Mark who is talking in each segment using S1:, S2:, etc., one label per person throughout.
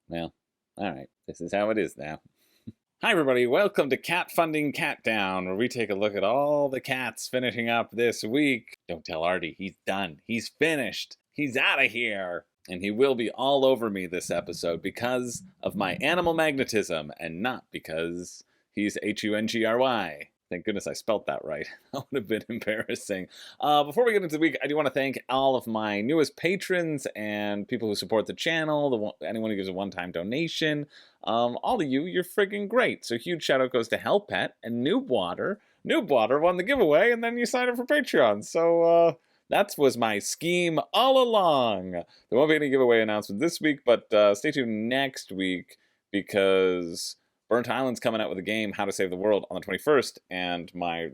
S1: Well, alright, this is how it is now. Hi everybody, welcome to Crowdfunding Countdown, where we take a look at all the cats finishing up this week. Don't tell Artie, he's done. He's finished. He's out of here. And he will be all over me this episode because of my animal magnetism, and not because he's H-U-N-G-R-Y. Thank goodness I spelt that right. That would have been embarrassing. Before we get into the week, I do want to thank all of my newest patrons and people who support the channel, anyone who gives a one-time donation. All of you, you're friggin' great. So huge shout out goes to Hellpet and Noobwater. Noobwater won the giveaway, and then you signed up for Patreon. So that was my scheme all along. There won't be any giveaway announcement this week, but stay tuned next week because Burnt Island's coming out with a game, How to Save the World, on the 21st, and my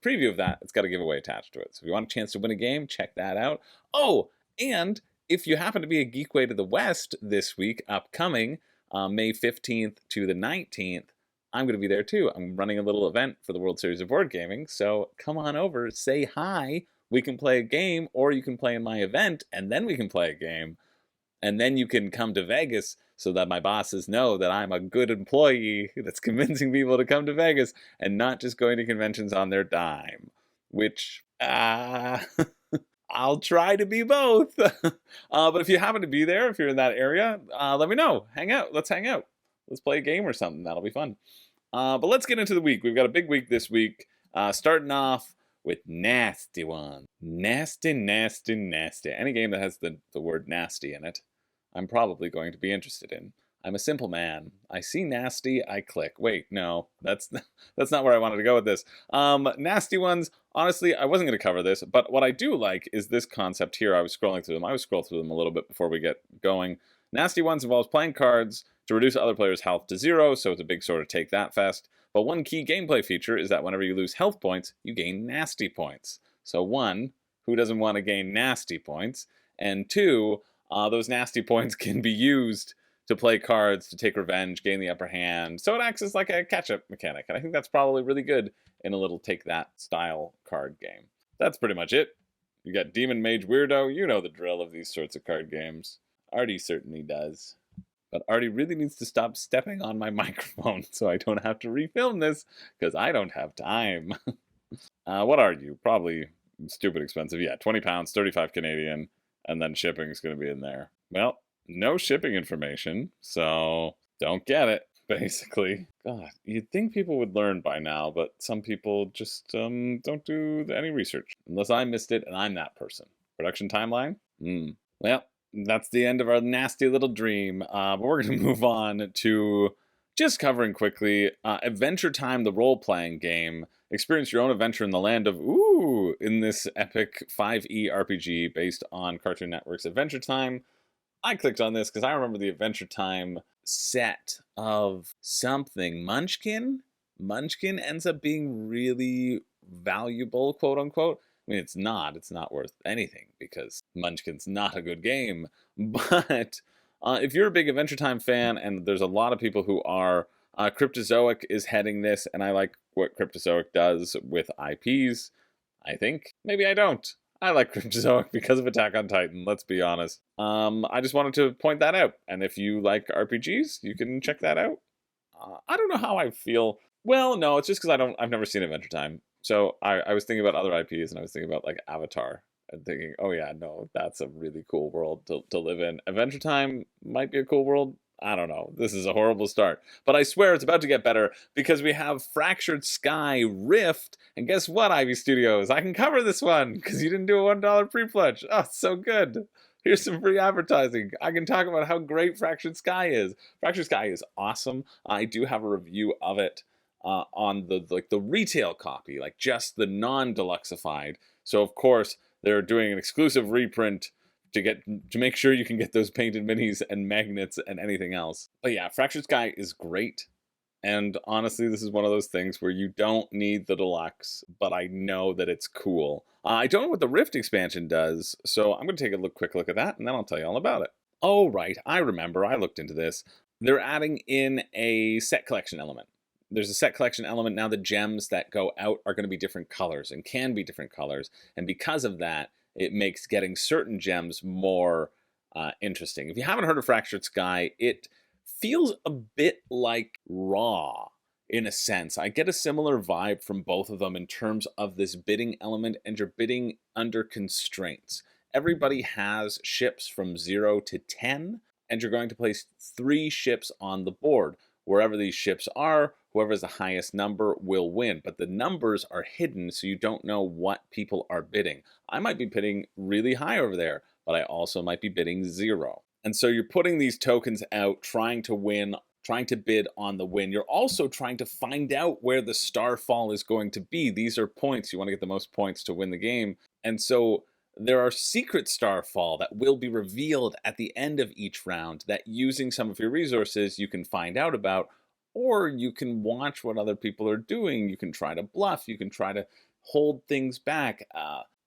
S1: preview of that, it's got a giveaway attached to it. So if you want a chance to win a game, check that out. Oh, and if you happen to be a Geek Way to the West this week, upcoming, May 15th to the 19th, I'm going to be there too. I'm running a little event for the World Series of Board Gaming, so come on over, say hi, we can play a game, or you can play in my event, and then we can play a game. And then you can come to Vegas so that my bosses know that I'm a good employee that's convincing people to come to Vegas and not just going to conventions on their dime. Which, I'll try to be both. But if you happen to be there, if you're in that area, let me know. Hang out. Let's hang out. Let's play a game or something. That'll be fun. But let's get into the week. We've got a big week this week. Starting off with Nasty One. Nasty, nasty, nasty. Any game that has the word nasty in it, I'm probably going to be interested in. I'm a simple man. I see nasty, I click. Wait, no, that's not where I wanted to go with this. Nasty Ones, honestly, I wasn't going to cover this, but what I do like is this concept here. I was scrolling through them. I would scroll through them a little bit before we get going. Nasty Ones involves playing cards to reduce other players' health to 0, so it's a big sort of take that fest. But one key gameplay feature is that whenever you lose health points, you gain nasty points. So one, who doesn't want to gain nasty points? And two, those nasty points can be used to play cards, to take revenge, gain the upper hand. So it acts as like a catch-up mechanic. And I think that's probably really good in a little take-that style card game. That's pretty much it. You got Demon Mage Weirdo. You know the drill of these sorts of card games. Artie certainly does. But Artie really needs to stop stepping on my microphone so I don't have to refilm this, because I don't have time. What are you? Probably stupid expensive. Yeah, 20 pounds, 35 Canadian, and then shipping is going to be in there. Well, no shipping information, so don't get it, basically. God, you'd think people would learn by now, but some people just don't do any research. Unless I missed it and I'm that person. Production timeline? Well, that's the end of our nasty little dream. But we're going to move on to just covering quickly Adventure Time, the role-playing game. Experience your own adventure in the land of ooh in this epic 5e RPG based on Cartoon Network's Adventure Time. I clicked on this because I remember the Adventure Time set of something. Munchkin? Munchkin ends up being really valuable, quote unquote. I mean, it's not worth anything because Munchkin's not a good game. But if you're a big Adventure Time fan, and there's a lot of people who are, Cryptozoic is heading this, and I like what Cryptozoic does with IPs. I think. Maybe I don't. I like Cryptozoic because of Attack on Titan, let's be honest. I just wanted to point that out. And if you like RPGs, you can check that out. I don't know how I feel. Well, no, it's just because I've never seen Adventure Time. So I was thinking about other IPs, and I was thinking about like Avatar, and thinking, oh yeah, no, that's a really cool world to live in. Adventure Time might be a cool world. I don't know. This is a horrible start. But I swear it's about to get better because we have Fractured Sky Rift. And guess what, Ivy Studios? I can cover this one because you didn't do a $1 pre-pledge. Oh, so good. Here's some free advertising. I can talk about how great Fractured Sky is. Fractured Sky is awesome. I do have a review of it on the retail copy, like just the non-deluxeified. So of course they're doing an exclusive reprint to make sure you can get those painted minis and magnets and anything else. But yeah, Fractured Sky is great. And honestly, this is one of those things where you don't need the deluxe, but I know that it's cool. I don't know what the Rift expansion does, so I'm going to take a quick look at that, and then I'll tell you all about it. Oh, right, I remember. I looked into this. They're adding in a set collection element. There's a set collection element now. The gems that go out are going to be different colors and can be different colors. And because of that, it makes getting certain gems more interesting. If you haven't heard of Fractured Sky, it feels a bit like Raw in a sense. I get a similar vibe from both of them in terms of this bidding element, and you're bidding under constraints. Everybody has ships from 0 to 10, and you're going to place 3 ships on the board. Wherever these ships are, whoever has the highest number will win. But the numbers are hidden, so you don't know what people are bidding. I might be bidding really high over there, but I also might be bidding 0. And so you're putting these tokens out, trying to win, trying to bid on the win. You're also trying to find out where the starfall is going to be. These are points. You want to get the most points to win the game. And so there are secret starfall that will be revealed at the end of each round that, using some of your resources, you can find out about, or you can watch what other people are doing. You can try to bluff. You can try to hold things back.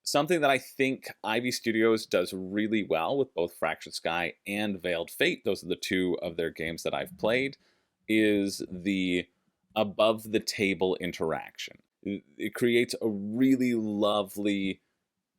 S1: Something that I think Ivy Studios does really well with both Fractured Sky and Veiled Fate, those are the 2 of their games that I've played, is the above the table interaction. It creates a really lovely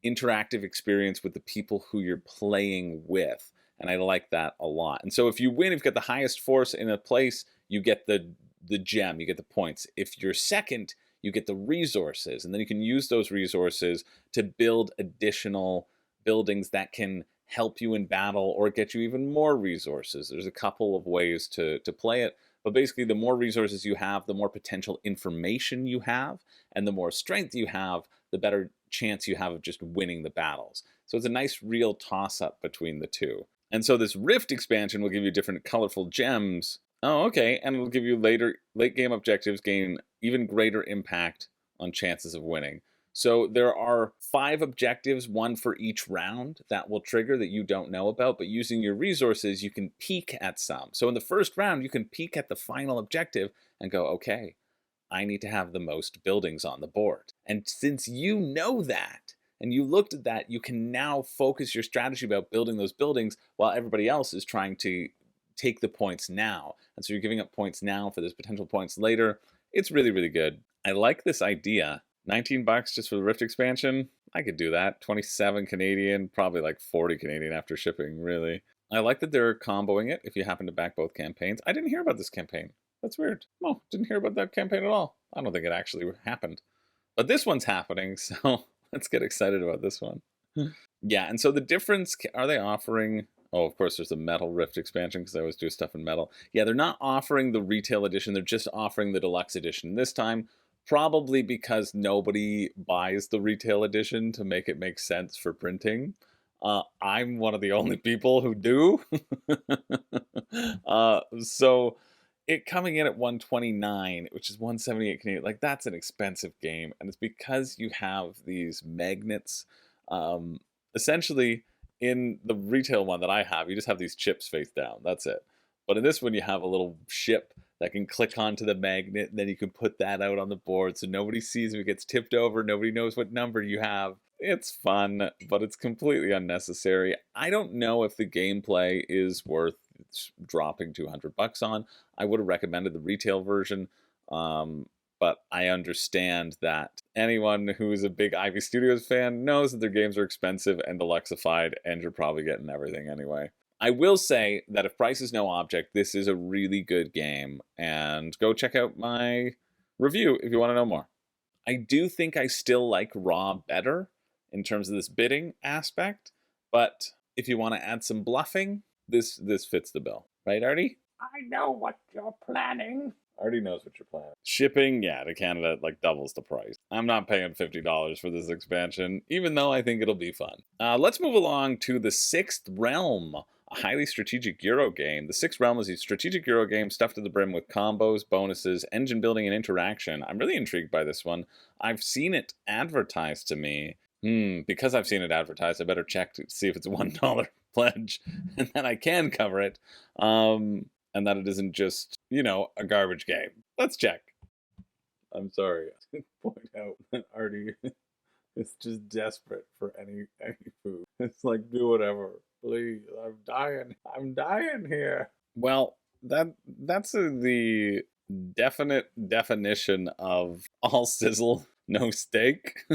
S1: interactive experience with the people who you're playing with, and I like that a lot. And so if you win, if you get the highest force in a place, you get the gem, you get the points. If you're second, you get the resources, and then you can use those resources to build additional buildings that can help you in battle or get you even more resources. There's a couple of ways to play it, but basically the more resources you have, the more potential information you have, and the more strength you have, the better chance you have of just winning the battles. So it's a nice real toss-up between the 2. And so this Rift expansion will give you different colorful gems. Oh, okay, and it'll give you late game objectives gain even greater impact on chances of winning. So there are 5 objectives, 1 for each round, that will trigger that you don't know about, but using your resources, you can peek at some. So in the first round, you can peek at the final objective and go, okay, I need to have the most buildings on the board. And since you know that, and you looked at that, you can now focus your strategy about building those buildings while everybody else is trying to take the points now. And so you're giving up points now for those potential points later. It's really, really good. I like this idea. $19 just for the Rift expansion? I could do that. 27 Canadian, probably like 40 Canadian after shipping, really. I like that they're comboing it if you happen to back both campaigns. I didn't hear about this campaign. That's weird. Oh, didn't hear about that campaign at all. I don't think it actually happened. But this one's happening, so let's get excited about this one. Yeah, and so the difference, are they offering... Oh, of course, there's the Metal Rift expansion, because I always do stuff in metal. Yeah, they're not offering the retail edition. They're just offering the deluxe edition this time, probably because nobody buys the retail edition to make it make sense for printing. I'm one of the only people who do. So it coming in at $129, which is $178 Canadian, like that's an expensive game. And it's because you have these magnets. Essentially, in the retail one that I have, you just have these chips face down. That's it. But in this one, you have a little ship that can click onto the magnet, and then you can put that out on the board so nobody sees if it gets tipped over. Nobody knows what number you have. It's fun, but it's completely unnecessary. I don't know if the gameplay is worth dropping $200 on. I would have recommended the retail version, but I understand that anyone who is a big Ivy Studios fan knows that their games are expensive and deluxified, and you're probably getting everything anyway. I will say that if price is no object, this is a really good game, and go check out my review if you want to know more. I do think I still like Raw better in terms of this bidding aspect, but if you want to add some bluffing, this fits the bill. Right, Artie?
S2: I know what you're planning.
S1: Artie knows what you're planning. Shipping, yeah, to Canada, like doubles the price. I'm not paying $50 for this expansion, even though I think it'll be fun. Let's move along to the Sixth Realm, a highly strategic Euro game. The Sixth Realm is a strategic Euro game stuffed to the brim with combos, bonuses, engine building, and interaction. I'm really intrigued by this one. I've seen it advertised to me. Because I've seen it advertised, I better check to see if it's a $1 pledge, and then I can cover it. And that it isn't just, a garbage game. Let's check. I'm sorry to point out that Artie is just desperate for any food. It's like, do whatever, please. I'm dying here. Well, that's the definite definition of all sizzle, no steak.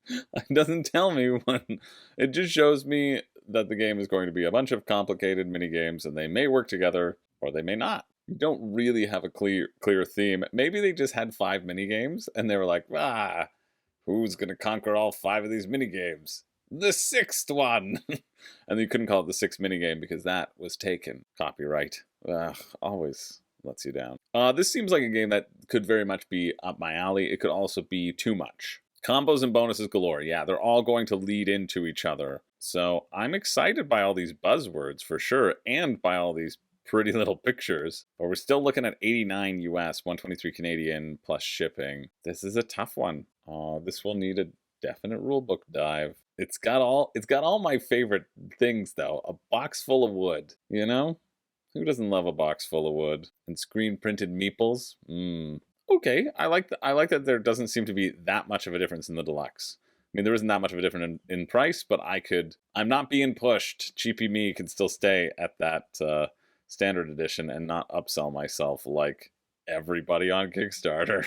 S1: It doesn't tell me when. It just shows me that the game is going to be a bunch of complicated mini games, and they may work together, or they may not. You don't really have a clear theme. Maybe they just had 5 minigames, and they were like, who's going to conquer all 5 of these minigames? The 6th one! And you couldn't call it the 6th minigame because that was taken. Copyright. Always lets you down. This seems like a game that could very much be up my alley. It could also be too much. Combos and bonuses galore. Yeah, they're all going to lead into each other. So I'm excited by all these buzzwords for sure, and by all these pretty little pictures. But we're still looking at 89 US, 123 Canadian plus shipping. This is a tough one. This will need a definite rulebook dive. It's got all my favorite things though. A box full of wood, you know? Who doesn't love a box full of wood? And screen printed meeples? Okay, I like that there doesn't seem to be that much of a difference in the deluxe. I mean, there isn't that much of a difference in price, but I'm not being pushed. Cheapy me can still stay at that standard edition and not upsell myself like everybody on Kickstarter.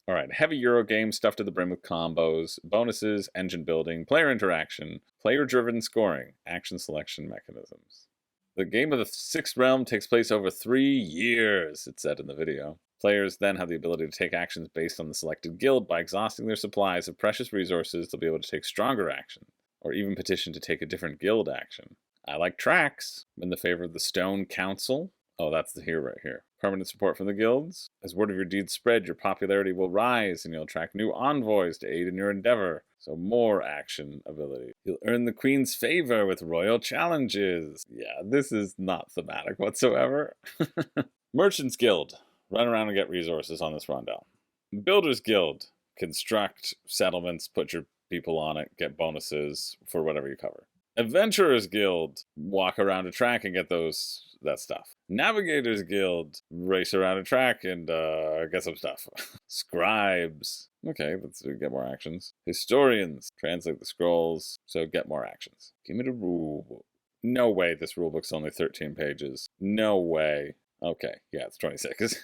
S1: All right, heavy Euro game stuffed to the brim with combos, bonuses, engine building, player interaction, player-driven scoring, action selection mechanisms. The game of the 6th realm takes place over 3 years, it said in the video. Players then have the ability to take actions based on the selected guild. By exhausting their supplies of precious resources, they'll be able to take stronger action, or even petition to take a different guild action. I like tracks. I'm in the favor of the Stone Council. Oh, that's the here right here. Permanent support from the guilds. As word of your deeds spread, your popularity will rise, and you'll attract new envoys to aid in your endeavor. So more action ability. You'll earn the Queen's favor with royal challenges. Yeah, this is not thematic whatsoever. Merchants Guild. Run around and get resources on this rundown. Builders Guild. Construct settlements, put your people on it, get bonuses for whatever you cover. Adventurers Guild. Walk around a track and get that stuff. Navigators Guild. Race around a track and get some stuff. Scribes. Okay, let's get more actions. Historians. Translate the scrolls, so get more actions. Give me the rule. No way this rulebook's only 13 pages. No way. Okay, yeah, it's 26.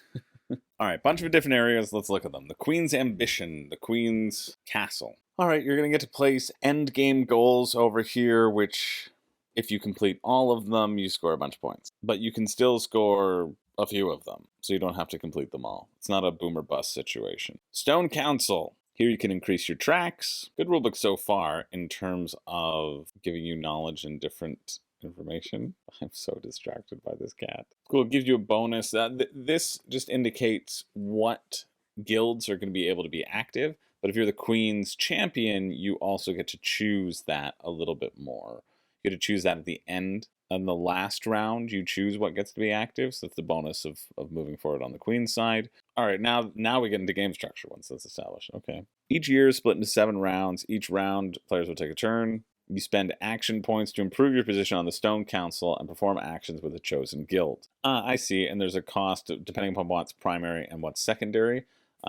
S1: All right, bunch of different areas. Let's look at them. The Queen's Ambition, the Queen's Castle. All right, you're going to get to place end game goals over here, which if you complete all of them, you score a bunch of points. But you can still score a few of them, so you don't have to complete them all. It's not a boom or bust situation. Stone Council. Here you can increase your tracks. Good rulebook so far in terms of giving you knowledge and different information. I'm so distracted by this cat. Cool, it gives you a bonus. This just indicates what guilds are going to be able to be active, but if you're the Queen's champion, you also get to choose that a little bit more. You get to choose that at the end. In the last round, you choose what gets to be active, so that's the bonus of moving forward on the Queen's side. All right, now we get into game structure once that's established. Okay. Each year is split into 7 rounds. Each round, players will take a turn. You spend action points to improve your position on the Stone Council and perform actions with a chosen guild. I see, and there's a cost, depending upon what's primary and what's secondary.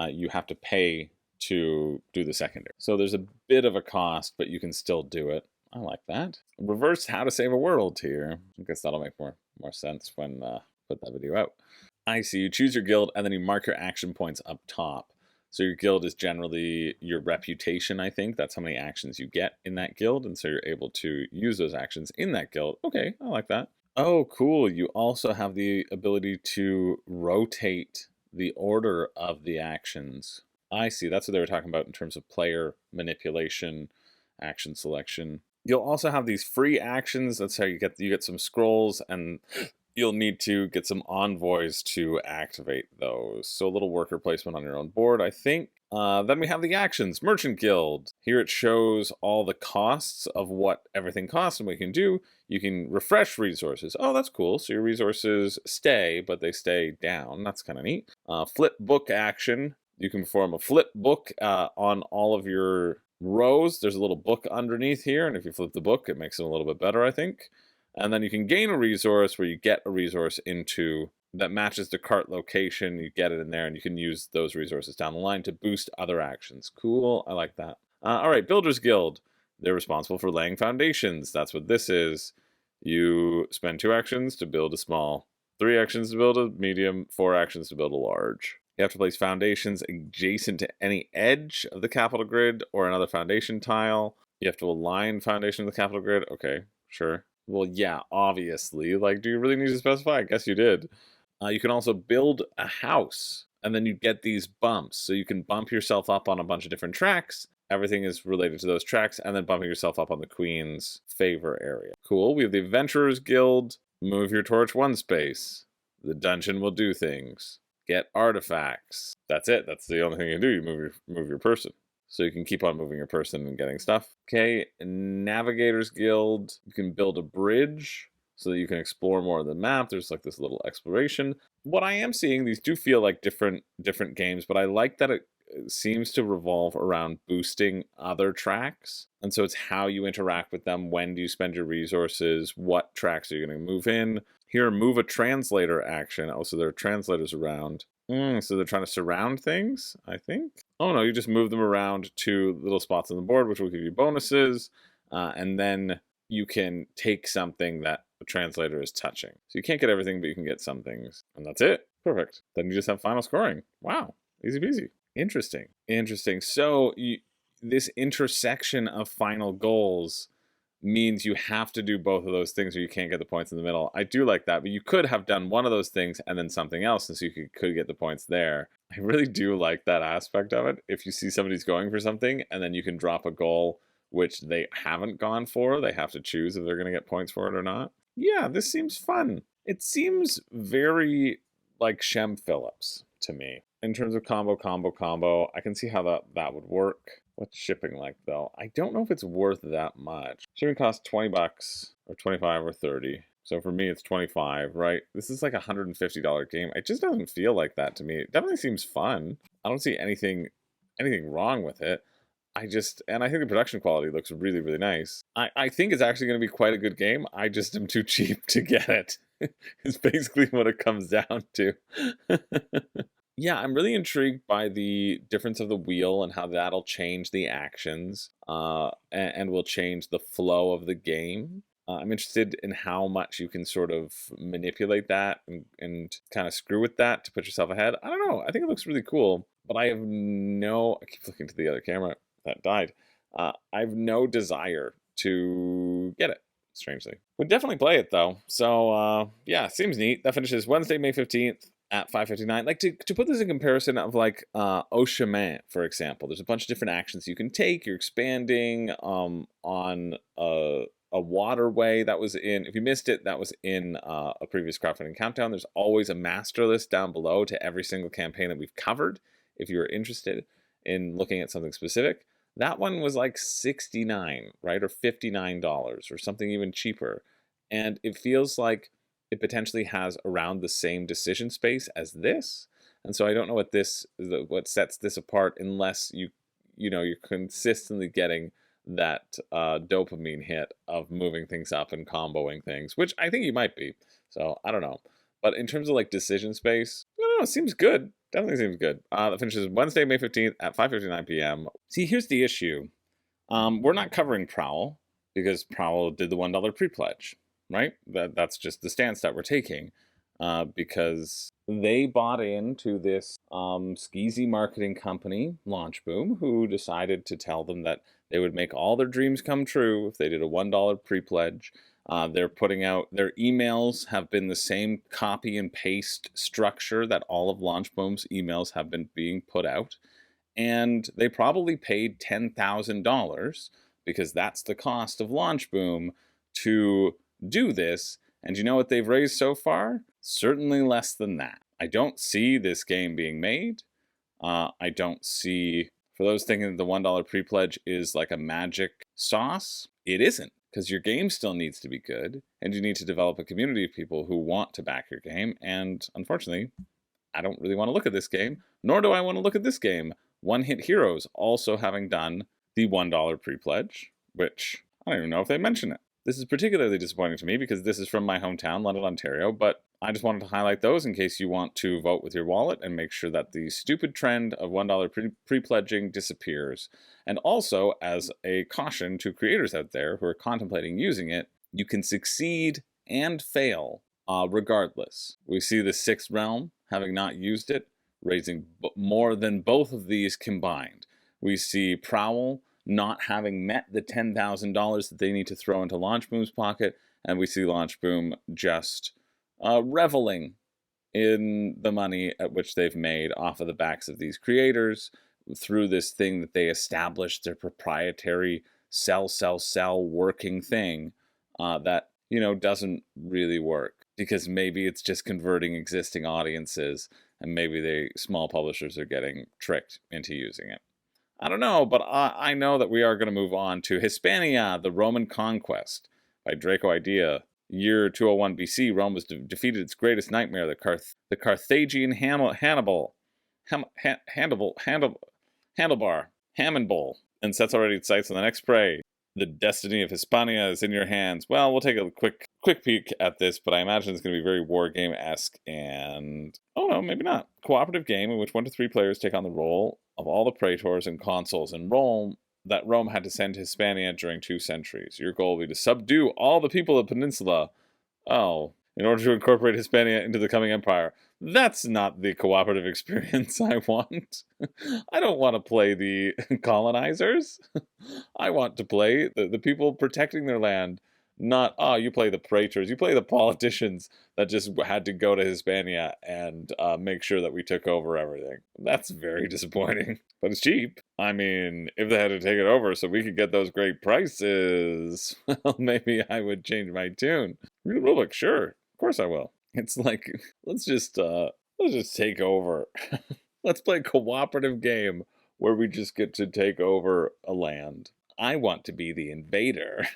S1: You have to pay to do the secondary. So there's a bit of a cost, but you can still do it. I like that. Reverse How to Save a World here. I guess that'll make more sense when put that video out. I see, you choose your guild and then you mark your action points up top. So your guild is generally your reputation, I think. That's how many actions you get in that guild. And so you're able to use those actions in that guild. Okay, I like that. Oh, cool. You also have the ability to rotate the order of the actions. I see. That's what they were talking about in terms of player manipulation, action selection. You'll also have these free actions. That's how you get some scrolls, and you'll need to get some envoys to activate those. So a little worker placement on your own board, I think. Then we have the actions. Merchant Guild. Here it shows all the costs of what everything costs and what you can do. You can refresh resources. Oh, that's cool. So your resources stay, but they stay down. That's kind of neat. Flip book action. You can perform a flip book on all of your rows. There's a little book underneath here, and if you flip the book, it makes it a little bit better, I think. And then you can gain a resource where you get a resource into that matches the cart location. You get it in there, and you can use those resources down the line to boost other actions. Cool, I like that. All right, Builders Guild. They're responsible for laying foundations. That's what this is. You spend 2 actions to build a small, 3 actions to build a medium, 4 actions to build a large. You have to place foundations adjacent to any edge of the capital grid or another foundation tile. You have to align foundation with the capital grid. Okay, sure. Well, yeah, obviously. Like, do you really need to specify? I guess you did. You can also build a house, and then you get these bumps. So you can bump yourself up on a bunch of different tracks. Everything is related to those tracks, and then bumping yourself up on the Queen's favor area. Cool. We have the Adventurers Guild. Move your torch one space. The dungeon will do things. Get artifacts. That's it. That's the only thing you do. You move your person. So you can keep on moving your person and getting stuff. Okay, Navigators Guild. You can build a bridge so that you can explore more of the map. There's like this little exploration. What I am seeing, these do feel like different games, but I like that it seems to revolve around boosting other tracks. And so it's how you interact with them, when do you spend your resources, what tracks are you going to move in. Here, move a translator action. Also, there are translators around. So they're trying to surround things, I think. Oh no, you just move them around to little spots on the board, which will give you bonuses. And then you can take something that the translator is touching. So you can't get everything, but you can get some things. And that's it. Perfect. Then you just have final scoring. Wow. Easy peasy. Interesting. So this intersection of final goals means you have to do both of those things or you can't get the points in the middle. I do like that, but you could have done one of those things and then something else, and so you could get the points there. I really do like that aspect of it. If you see somebody's going for something and then you can drop a goal which they haven't gone for, they have to choose if they're going to get points for it or not. Yeah, this seems fun. It seems very like Shem Phillips to me. In terms of combo, I can see how that would work. What's shipping like, though? I don't know if it's worth that much. Shipping costs $20 or $25 or $30. So for me, it's $25, right? This is like a $150 game. It just doesn't feel like that to me. It definitely seems fun. I don't see anything wrong with it. And I think the production quality looks really, really nice. I think it's actually going to be quite a good game. I just am too cheap to get it. It's basically what it comes down to. Yeah, I'm really intrigued by the difference of the wheel and how that'll change the actions and will change the flow of the game. I'm interested in how much you can sort of manipulate that and kind of screw with that to put yourself ahead. I don't know. I think it looks really cool, but I keep looking to the other camera. That died. I have no desire to get it, strangely. Would definitely play it, though. So, yeah, seems neat. That finishes Wednesday, May 15th. At 5:59, like to put this in comparison of like Au Chemin, for example. There's a bunch of different actions you can take. You're expanding on a waterway that was in. If you missed it, that was in a previous Crowdfunding Countdown. There's always a master list down below to every single campaign that we've covered. If you're interested in looking at something specific, that one was like $69, right, or $59 or something even cheaper, and it feels like it potentially has around the same decision space as this. And so I don't know what sets this apart unless you're consistently getting that dopamine hit of moving things up and comboing things, which I think you might be. So I don't know. But in terms of like decision space, I don't know, it seems good. Definitely seems good. That finishes Wednesday, May 15th at 5:59 p.m. See, here's the issue. We're not covering Prowl because Prowl did the $1 pre-pledge. Right? That's just the stance that we're taking because they bought into this skeezy marketing company, Launch Boom, who decided to tell them that they would make all their dreams come true if they did a $1 pre-pledge. They're putting out their emails have been the same copy and paste structure that all of Launch Boom's emails have been being put out. And they probably paid $10,000 because that's the cost of Launch Boom to do this, and you know what they've raised so far? Certainly less than that. I don't see this game being made. I don't see, for those thinking that the $1 pre-pledge is like a magic sauce, it isn't, because your game still needs to be good, and you need to develop a community of people who want to back your game, and unfortunately, I don't really want to look at this game, nor do I want to look at this game. One Hit Heroes also having done the $1 pre-pledge, which I don't even know if they mention it. This is particularly disappointing to me because this is from my hometown, London, Ontario, but I just wanted to highlight those in case you want to vote with your wallet and make sure that the stupid trend of $1 pre-pledging disappears. And also, as a caution to creators out there who are contemplating using it, you can succeed and fail regardless. We see the Sixth Realm, having not used it, raising more than both of these combined. We see Prowl not having met the $10,000 that they need to throw into Launch Boom's pocket, and we see Launch Boom just reveling in the money at which they've made off of the backs of these creators through this thing that they established, their proprietary sell working thing that, doesn't really work because maybe it's just converting existing audiences and maybe the small publishers are getting tricked into using it. I don't know, but I know that we are going to move on to Hispania, the Roman Conquest by Draco Idea. Year 201 BC, Rome was defeated its greatest nightmare, the Carthaginian Handlebar, and sets already its sights on the next prey. The destiny of Hispania is in your hands. Well, we'll take a quick peek at this, but I imagine it's going to be very war game-esque and, oh no, maybe not. Cooperative game in which 1 to 3 players take on the role of all the praetors and consuls in Rome that Rome had to send to Hispania during 2 centuries. Your goal will be to subdue all the people of the peninsula. Oh, in order to incorporate Hispania into the coming empire. That's not the cooperative experience I want. I don't want to play the colonizers. I want to play the people protecting their land. Not, you play the praetors. You play the politicians that just had to go to Hispania and make sure that we took over everything. That's very disappointing. But it's cheap. I mean, if they had to take it over so we could get those great prices, well, maybe I would change my tune. Read the rulebook, sure. Of course I will. It's like, let's just take over. Let's play a cooperative game where we just get to take over a land. I want to be the invader.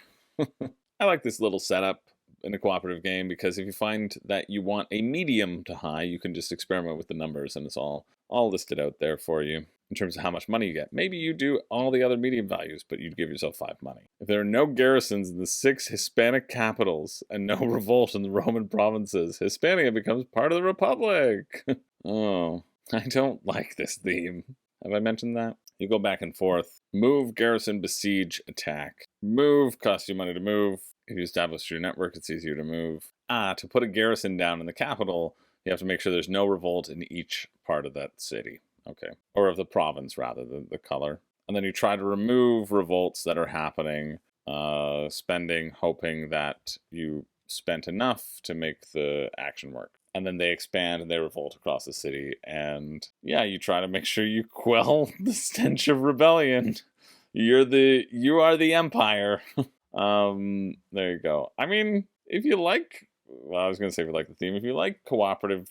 S1: I like this little setup in a cooperative game because if you find that you want a medium to high, you can just experiment with the numbers and it's all listed out there for you in terms of how much money you get. Maybe you do all the other medium values, but you'd give yourself 5 money. If there are no garrisons in the 6 Hispanic capitals and no revolt in the Roman provinces, Hispania becomes part of the Republic. Oh, I don't like this theme. Have I mentioned that? You go back and forth. Move, garrison, besiege, attack. Move, costs you money to move. If you establish your network, it's easier to move. To put a garrison down in the capital, you have to make sure there's no revolt in each part of that city. Okay. Or of the province, rather, the color. And then you try to remove revolts that are happening, spending, hoping that you spent enough to make the action work. And then they expand and they revolt across the city. And yeah, you try to make sure you quell the stench of rebellion. You are the empire. There you go. I mean, if you like, well, I was going to say if you like the theme, if you like cooperative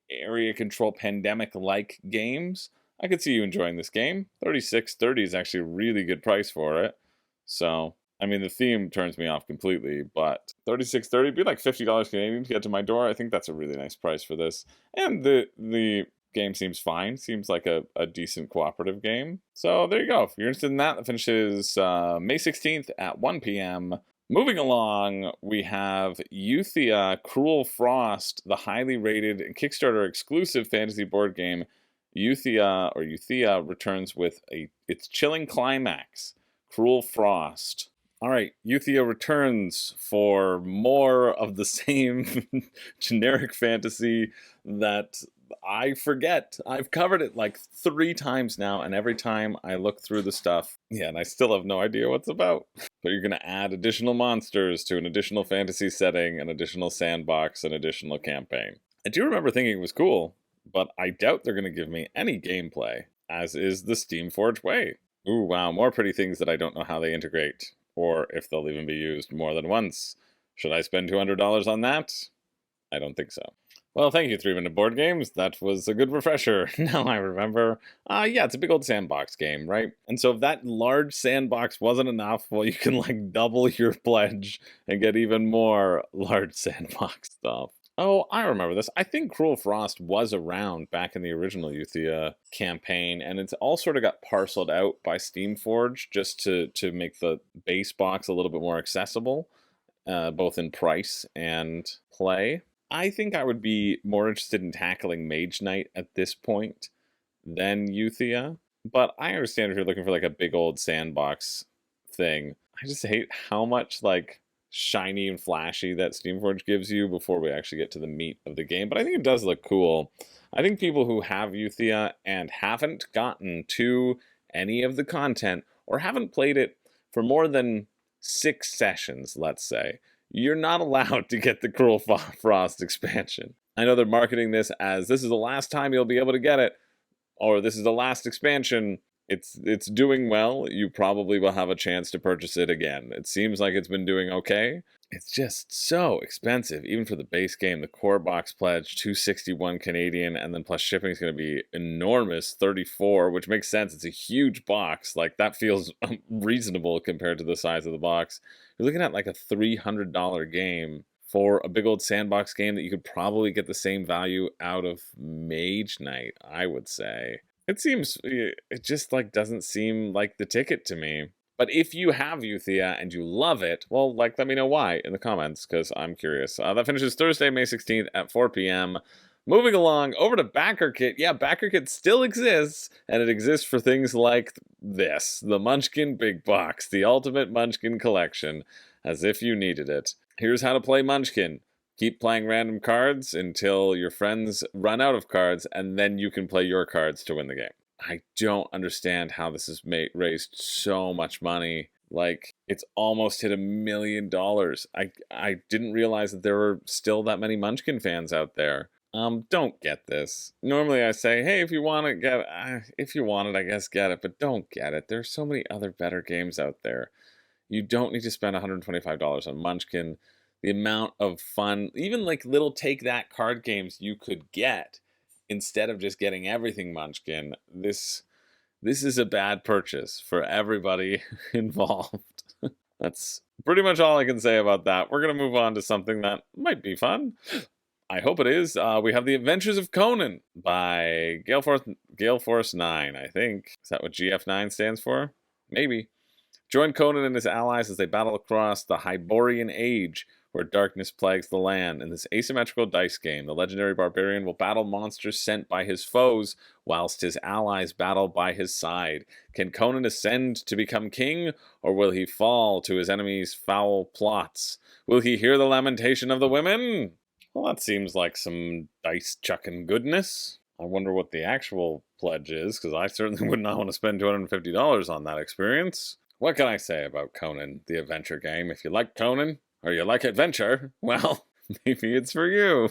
S1: area control pandemic-like games, I could see you enjoying this game. $36.30 is actually a really good price for it. So, I mean, the theme turns me off completely, but $36.30 would be like $50 Canadian to get to my door. I think that's a really nice price for this. And the game seems fine. Seems like a decent cooperative game. So there you go. If you're interested in that, it finishes May 16th at 1 p.m. Moving along, we have Euthia Cruel Frost, the highly rated Kickstarter exclusive fantasy board game. Euthia returns with its chilling climax, Cruel Frost. All right, Euthia returns for more of the same generic fantasy that I forget. I've covered it like 3 times now, and every time I look through the stuff, and I still have no idea what's about. But you're going to add additional monsters to an additional fantasy setting, an additional sandbox, an additional campaign. I do remember thinking it was cool, but I doubt they're going to give me any gameplay, as is the Steamforged way. Ooh, wow, more pretty things that I don't know how they integrate, or if they'll even be used more than once. Should I spend $200 on that? I don't think so. Well, thank you, 3-Minute Board Games. That was a good refresher. Now I remember. Yeah, it's a big old sandbox game, right? And so if that large sandbox wasn't enough, well, you can like double your pledge and get even more large sandbox stuff. Oh, I remember this. I think Cruel Frost was around back in the original Euthia campaign, and it's all sort of got parceled out by Steamforged just to make the base box a little bit more accessible, both in price and play. I think I would be more interested in tackling Mage Knight at this point than Euthia, but I understand if you're looking for like a big old sandbox thing. I just hate how much like shiny and flashy that Steamforged gives you before we actually get to the meat of the game, but I think it does look cool. I think people who have Euthia and haven't gotten to any of the content or haven't played it for more than 6 sessions, let's say, you're not allowed to get the Cruel Frost expansion. I know they're marketing this as this is the last time you'll be able to get it, or this is the last expansion. It's doing well. You probably will have a chance to purchase it again. It seems like it's been doing okay. It's just so expensive, even for the base game. The core box pledge, $261 Canadian, and then plus shipping is going to be enormous, $34, which makes sense. It's a huge box. Like, that feels reasonable compared to the size of the box. You're looking at like a $300 game for a big old sandbox game that you could probably get the same value out of Mage Knight, I would say. It just like doesn't seem like the ticket to me. But if you have Euthia and you love it, well, like, let me know why in the comments, because I'm curious. That finishes Thursday, May 16th at 4 p.m. Moving along, over to BackerKit. Yeah, BackerKit still exists, and it exists for things like this. The Munchkin Big Box, the Ultimate Munchkin Collection, as if you needed it. Here's how to play Munchkin. Keep playing random cards until your friends run out of cards, and then you can play your cards to win the game. I don't understand how this has raised so much money. Like, it's almost hit $1 million. I didn't realize that there were still that many Munchkin fans out there. Don't get this. Normally I say, hey, if you want it, get it. If you want it, I guess get it, but don't get it. There's so many other better games out there. You don't need to spend $125 on Munchkin. The amount of fun, even like little take that card games you could get instead of just getting everything Munchkin. This is a bad purchase for everybody involved. That's pretty much all I can say about that. We're going to move on to something that might be fun. I hope it is. We have The Adventures of Conan by Gale Force 9, I think. Is that what GF9 stands for? Maybe. Join Conan and his allies as they battle across the Hyborian Age, where darkness plagues the land. In this asymmetrical dice game, the legendary barbarian will battle monsters sent by his foes, whilst his allies battle by his side. Can Conan ascend to become king, or will he fall to his enemies' foul plots? Will he hear the lamentation of the women? Well, that seems like some dice-chucking goodness. I wonder what the actual pledge is, because I certainly would not want to spend $250 on that experience. What can I say about Conan, the adventure game? If you like Conan, or you like adventure, well, maybe it's for you.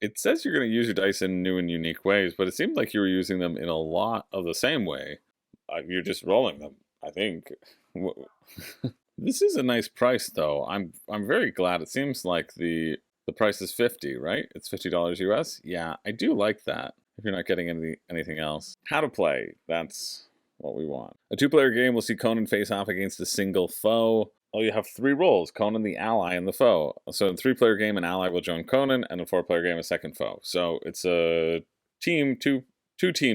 S1: It says you're going to use your dice in new and unique ways, but it seemed like you were using them in a lot of the same way. You're just rolling them, I think. This is a nice price, though. I'm very glad. It seems like the price is $50, right? It's $50 US? Yeah, I do like that, if you're not getting anything else. How to play, that's what we want. A two-player game will see Conan face off against a single foe. Oh, you have 3 roles, Conan, the ally, and the foe. So in a 3-player game, an ally will join Conan, and a 4-player game, a second foe. So it's a two-team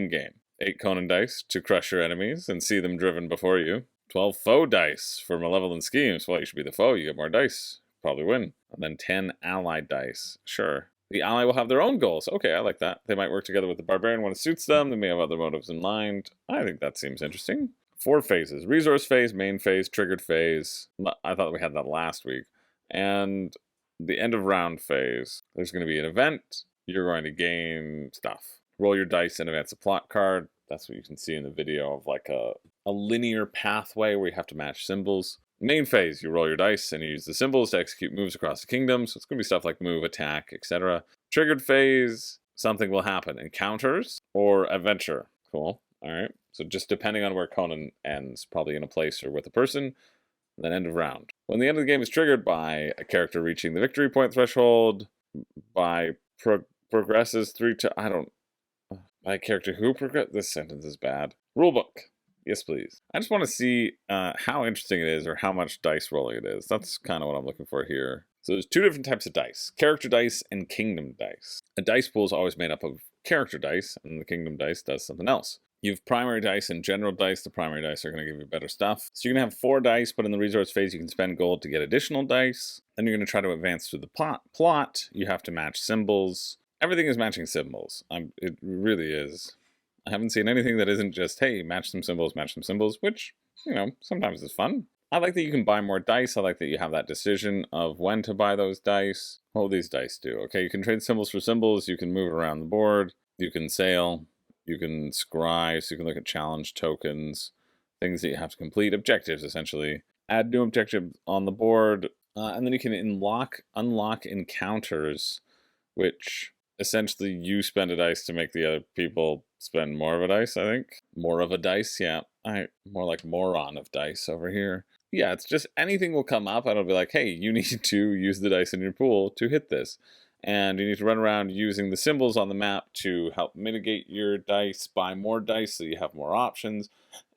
S1: game. 8 Conan dice to crush your enemies and see them driven before you. 12 foe dice for malevolent schemes. Well, you should be the foe, you get more dice. Probably win. And then 10 allied dice. Sure. The ally will have their own goals. Okay, I like that. They might work together with the barbarian when it suits them. They may have other motives in mind. I think that seems interesting. 4 phases. Resource phase, main phase, triggered phase. I thought we had that last week. And the end of round phase. There's going to be an event. You're going to gain stuff. Roll your dice and advance a plot card. That's what you can see in the video of like a linear pathway where you have to match symbols. Main phase, you roll your dice and you use the symbols to execute moves across the kingdom. So it's going to be stuff like move, attack, etc. Triggered phase, something will happen. Encounters or adventure. Cool. All right. So just depending on where Conan ends, probably in a place or with a person, then end of round. When the end of the game is triggered by a character reaching the victory point threshold, by progresses through to, by a character who progress. This sentence is bad. Rulebook. Yes, please. I just want to see how interesting it is or how much dice rolling it is. That's kind of what I'm looking for here. So there's 2 different types of dice. Character dice and kingdom dice. A dice pool is always made up of character dice, and the kingdom dice does something else. You have primary dice and general dice. The primary dice are going to give you better stuff. So you're going to have 4 dice, but in the resource phase, you can spend gold to get additional dice. Then you're going to try to advance through the plot. You have to match symbols. Everything is matching symbols. It really is. I haven't seen anything that isn't just, hey, match some symbols, which, sometimes is fun. I like that you can buy more dice. I like that you have that decision of when to buy those dice. What will these dice do? Okay, you can trade symbols for symbols. You can move around the board. You can sail. You can scry, so you can look at challenge tokens, things that you have to complete, objectives, essentially. Add new objectives on the board. And then you can unlock encounters, which essentially you spend a dice to make the other people spend more of a dice, I think. More of a dice, yeah. More like moron of dice over here. Yeah, it's just anything will come up and it'll be like, hey, you need to use the dice in your pool to hit this. And you need to run around using the symbols on the map to help mitigate your dice, buy more dice so you have more options,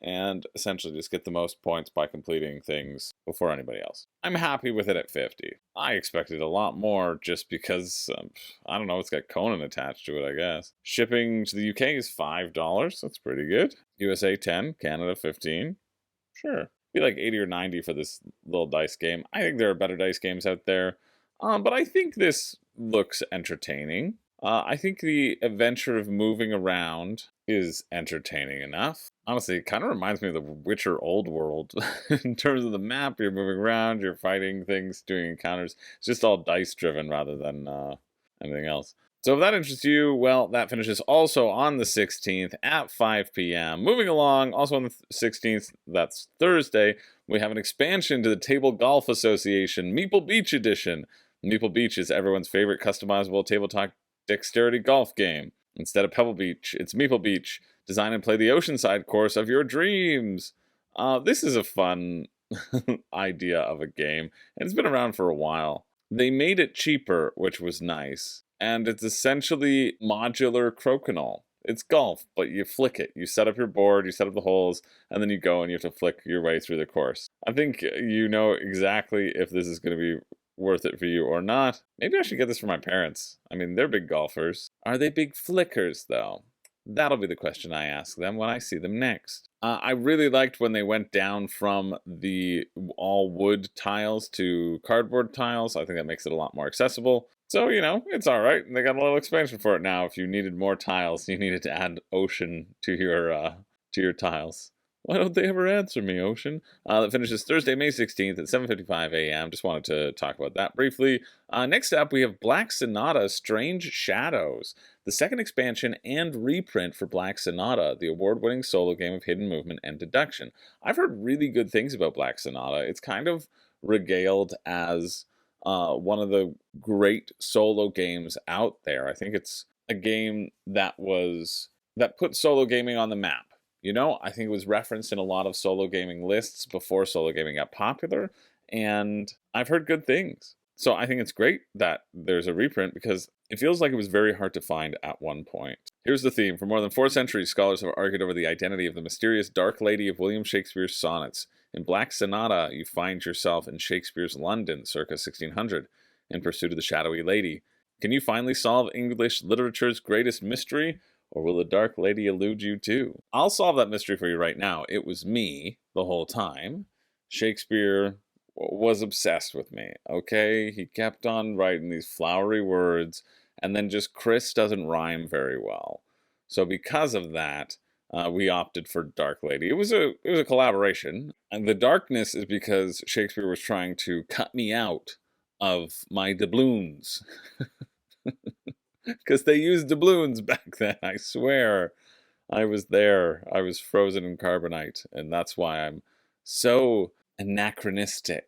S1: and essentially just get the most points by completing things before anybody else. I'm happy with it at 50. I expected a lot more just because, I don't know, it's got Conan attached to it, I guess. Shipping to the UK is $5. That's pretty good. USA 10, Canada 15. Sure. Be like 80 or 90 for this little dice game. I think there are better dice games out there. But I think this looks entertaining. I think the adventure of moving around is entertaining enough. Honestly, it kind of reminds me of the Witcher Old World. In terms of the map, you're moving around, you're fighting things, doing encounters. It's just all dice driven rather than anything else. So if that interests you, well, that finishes also on the 16th at 5 p.m. Moving along, also on the 16th, that's Thursday, we have an expansion to the Table Golf Association, Meeple Beach Edition. Meeple Beach is everyone's favorite customizable tabletop dexterity golf game. Instead of Pebble Beach, it's Meeple Beach. Design and play the oceanside course of your dreams. This is a fun idea of a game, and it's been around for a while. They made it cheaper, which was nice, and it's essentially modular crokinole. It's golf, but you flick it. You set up your board, you set up the holes, and then you go and you have to flick your way through the course. I think you know exactly if this is going to be worth it for you or not. Maybe I should get this for my parents. I mean, they're big golfers. Are they big flickers, though? That'll be the question I ask them when I see them next. I really liked when they went down from the all wood tiles to cardboard tiles. I think that makes it a lot more accessible. So, you know, it's all right. They got a little expansion for it now. If you needed more tiles, you needed to add ocean to your tiles. Why don't they ever answer me, Ocean? That finishes Thursday, May 16th at 7:55 a.m. Just wanted to talk about that briefly. Next up, we have Black Sonata, Strange Shadows, the second expansion and reprint for Black Sonata, the award-winning solo game of hidden movement and deduction. I've heard really good things about Black Sonata. It's kind of regaled as one of the great solo games out there. I think it's a game that put solo gaming on the map. You know, I think it was referenced in a lot of solo gaming lists before solo gaming got popular, and I've heard good things. So I think it's great that there's a reprint because it feels like it was very hard to find at one point. Here's the theme. For more than 4 centuries, scholars have argued over the identity of the mysterious Dark Lady of William Shakespeare's sonnets. In Black Sonata, you find yourself in Shakespeare's London, circa 1600, in pursuit of the shadowy lady. Can you finally solve English literature's greatest mystery? Or will the Dark Lady elude you too? I'll solve that mystery for you right now. It was me the whole time. Shakespeare was obsessed with me, okay? He kept on writing these flowery words, and then just Chris doesn't rhyme very well. So because of that, we opted for Dark Lady. It was a collaboration, and the darkness is because Shakespeare was trying to cut me out of my doubloons. Because they used doubloons back then, I swear. I was there. I was frozen in carbonite, and that's why I'm so anachronistic.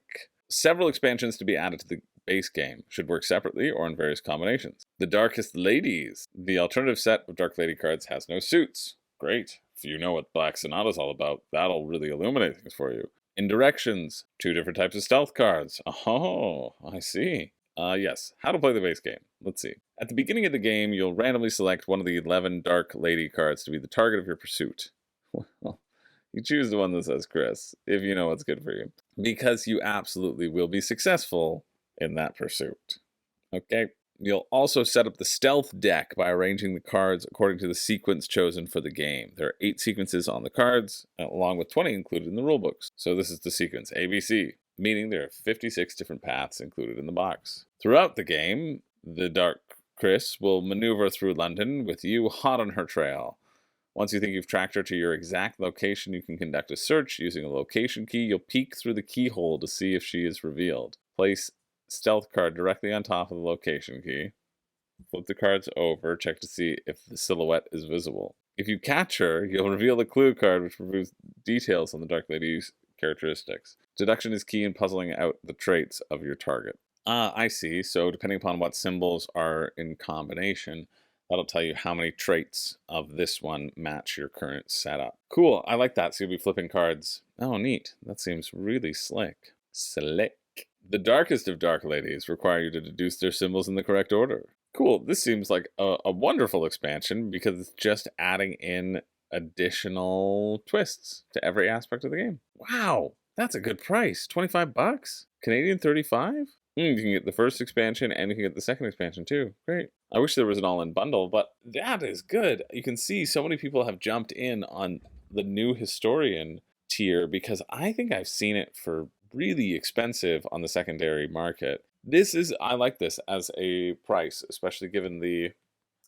S1: Several expansions to be added to the base game should work separately or in various combinations. The Darkest Ladies. The alternative set of Dark Lady cards has no suits. Great. If you know what Black Sonata is all about, that'll really illuminate things for you. Indirections. 2 different types of stealth cards. Oh, I see. Yes, how to play the base game. Let's see. At the beginning of the game, you'll randomly select one of the 11 Dark Lady cards to be the target of your pursuit. Well, you choose the one that says Chris, if you know what's good for you. Because you absolutely will be successful in that pursuit. Okay? You'll also set up the stealth deck by arranging the cards according to the sequence chosen for the game. There are 8 sequences on the cards, along with 20 included in the rulebooks. So this is the sequence ABC, meaning there are 56 different paths included in the box. Throughout the game, the Dark Chris will maneuver through London with you hot on her trail. Once you think you've tracked her to your exact location, you can conduct a search using a location key. You'll peek through the keyhole to see if she is revealed. Place stealth card directly on top of the location key. Flip the cards over, check to see if the silhouette is visible. If you catch her, you'll reveal the clue card, which reveals details on the Dark Lady's characteristics. Deduction is key in puzzling out the traits of your target. I see. So depending upon what symbols are in combination, that'll tell you how many traits of this one match your current setup. Cool. I like that. So you'll be flipping cards. Oh, neat. That seems really slick. Slick. The darkest of dark ladies require you to deduce their symbols in the correct order. Cool. This seems like a wonderful expansion because it's just adding in additional twists to every aspect of the game. Wow. That's a good price. 25 bucks? Canadian 35? You can get the first expansion and you can get the second expansion too. Great. I wish there was an all-in bundle, but that is good. You can see so many people have jumped in on the new Historian tier because I think I've seen it for really expensive on the secondary market. I like this as a price, especially given the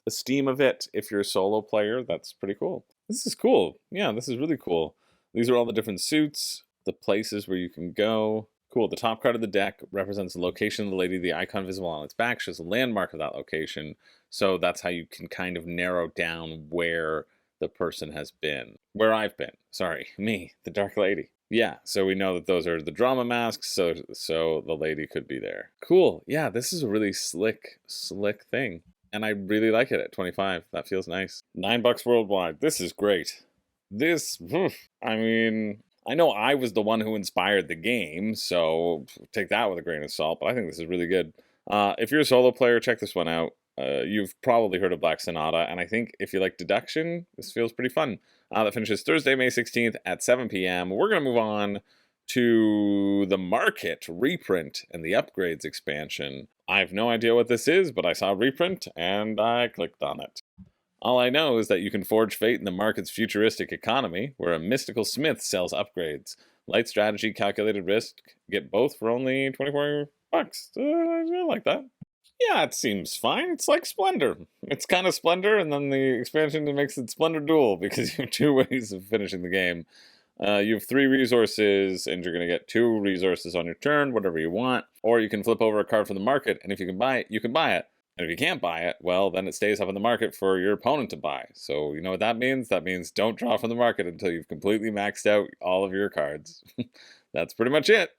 S1: esteem of it. If you're a solo player, that's pretty cool. This is cool. Yeah, this is really cool. These are all the different suits, the places where you can go. Cool. The top card of the deck represents the location of the lady. The icon visible on its back shows a landmark of that location. So that's how you can kind of narrow down where the person has been. Where I've been. Sorry, me, the Dark Lady. Yeah, so we know that those are the drama masks, so the lady could be there. Cool. Yeah, this is a really slick thing. And I really like it at 25. That feels nice. $9 worldwide. This is great. I mean, I know I was the one who inspired the game, so take that with a grain of salt, but I think this is really good. If you're a solo player, check this one out. You've probably heard of Black Sonata, and I think if you like deduction, this feels pretty fun. That finishes Thursday, May 16th at 7 p.m. We're going to move on to the Market Reprint and the Upgrades expansion. I have no idea what this is, but I saw Reprint, and I clicked on it. All I know is that you can forge fate in the market's futuristic economy, where a mystical smith sells upgrades. Light strategy, calculated risk, get both for only 24 bucks. I like that. Yeah, it seems fine. It's like Splendor. It's kind of Splendor, and then the expansion makes it Splendor Duel, because you have two ways of finishing the game. You have 3 resources, and you're going to get 2 resources on your turn, whatever you want. Or you can flip over a card from the market, and if you can buy it, you can buy it. And if you can't buy it, well, then it stays up in the market for your opponent to buy. So you know what that means? That means don't draw from the market until you've completely maxed out all of your cards. That's pretty much it.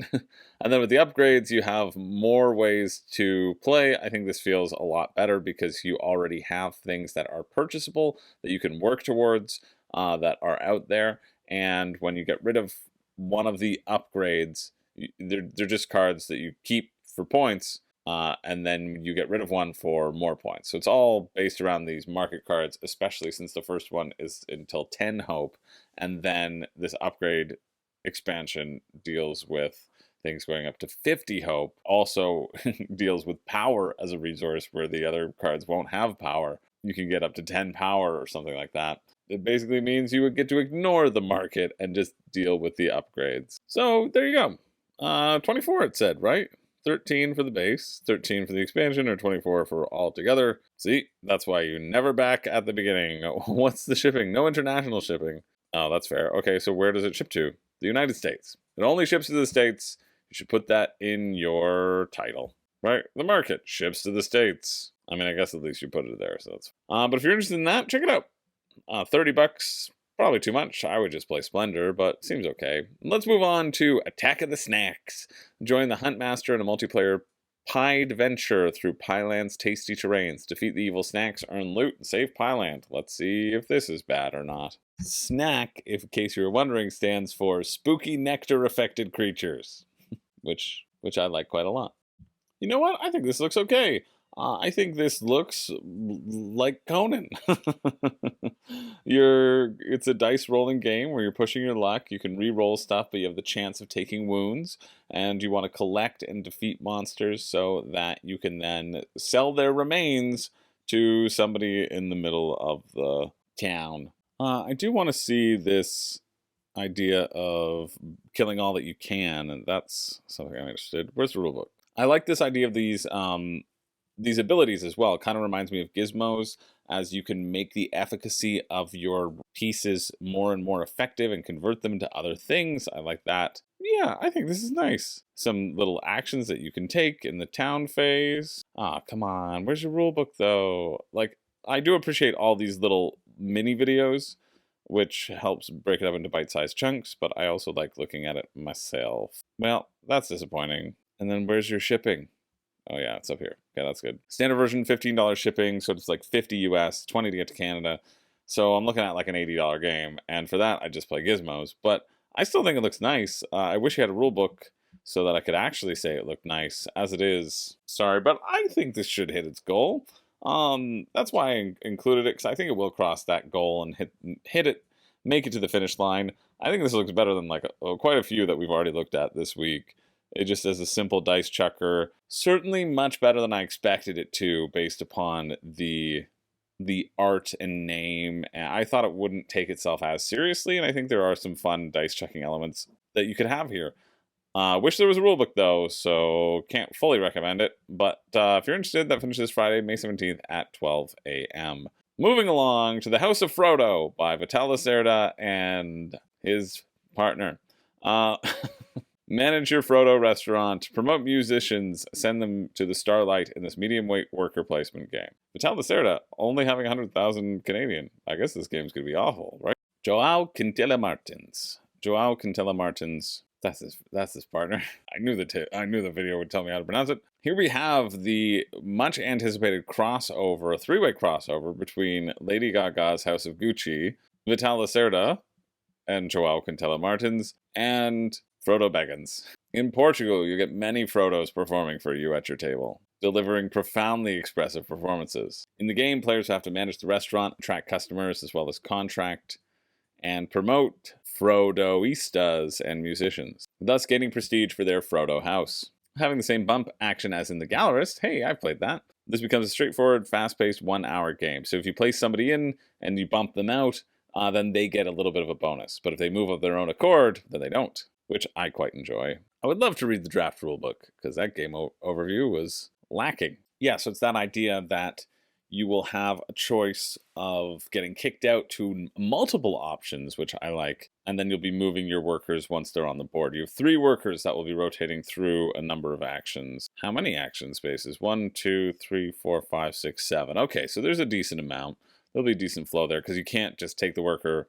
S1: And then with the upgrades, you have more ways to play. I think this feels a lot better because you already have things that are purchasable that you can work towards that are out there. And when you get rid of one of the upgrades, they're just cards that you keep for points. And then you get rid of one for more points. So it's all based around these market cards, especially since the first one is until 10 hope. And then this upgrade expansion deals with things going up to 50 hope. Also deals with power as a resource where the other cards won't have power. You can get up to 10 power or something like that. It basically means you would get to ignore the market and just deal with the upgrades. So there you go. 24 it said, right? 13 for the base, 13 for the expansion, or 24 for all together. See, that's why you never back at the beginning. What's the shipping? No international shipping. Oh, that's fair. Okay, so where does it ship to? The United States. It only ships to the States. You should put that in your title, right? The market ships to the States. I mean, I guess at least you put it there, so that's... but if you're interested in that, check it out. 30 bucks. Probably too much. I would just play Splendor, but seems okay. Let's move on to Attack of the SNACs. Join the Huntmaster in a multiplayer pied venture through Pyland's tasty terrains. Defeat the evil snacks, earn loot, and save Pyland. Let's see if this is bad or not. SNAC, if in case you were wondering, stands for Spooky Nectar Affected Creatures, which I like quite a lot. You know what? I think this looks okay. I think this looks like Conan. It's a dice rolling game where you're pushing your luck. You can re-roll stuff, but you have the chance of taking wounds. And you want to collect and defeat monsters so that you can then sell their remains to somebody in the middle of the town. I do want to see this idea of killing all that you can, and that's something I'm interested in. Where's the rulebook? I like this idea of these abilities as well. It kind of reminds me of gizmos, as you can make the efficacy of your pieces more and more effective and convert them into other things. I like that. Yeah, I think this is nice. Some little actions that you can take in the town phase. Come on. Where's your rulebook, though? Like, I do appreciate all these little mini videos which helps break it up into bite-sized chunks, but I also like looking at it myself. Well, that's disappointing. And then where's your shipping? Oh yeah, it's up here. Okay, that's good. Standard version, $15 shipping, so it's like 50 US, 20 to get to Canada. So I'm looking at like an $80 game, and for that I just play gizmos. But I still think it looks nice. I wish you had a rule book so that I could actually say it looked nice. As it is, sorry, but I think this should hit its goal. That's why I included it, because I think it will cross that goal and hit it, make it to the finish line. I think this looks better than like quite a few that we've already looked at this week. It just as a simple dice chucker, certainly much better than I expected it to, based upon the art and name. And I thought it wouldn't take itself as seriously, and I think there are some fun dice chucking elements that you could have here. Wish there was a rulebook though, so can't fully recommend it. But if you're interested, that finishes Friday, May 17th at 12 a.m. Moving along to The House of Frodo by Vital Lacerda and his partner. Manage your Frodo restaurant, promote musicians, send them to the starlight in this medium-weight worker placement game. Vital Lacerda only having 100,000 Canadian. I guess this game's going to be awful, right? Joao Quintela Martins. That's his partner. I knew the video would tell me how to pronounce it. Here we have the much anticipated crossover, a three-way crossover between Lady Gaga's House of Gucci, Vital Lacerda, and Joao Quintela Martins, and Frodo Baggins. In Portugal, you get many Frodos performing for you at your table, delivering profoundly expressive performances. In the game, players have to manage the restaurant, attract customers, as well as contract and promote Frodoistas and musicians, thus gaining prestige for their Frodo house. Having the same bump action as in The Gallerist, hey, I've played that. This becomes a straightforward, fast-paced, one-hour game. So if you place somebody in and you bump them out, then they get a little bit of a bonus. But if they move of their own accord, then they don't, which I quite enjoy. I would love to read the draft rulebook, because that game overview was lacking. Yeah, so it's that idea that you will have a choice of getting kicked out to multiple options, which I like, and then you'll be moving your workers once they're on the board. You have 3 workers that will be rotating through a number of actions. How many action spaces? 1, 2, 3, 4, 5, 6, 7. Okay, so there's a decent amount. There'll be a decent flow there, because you can't just take the worker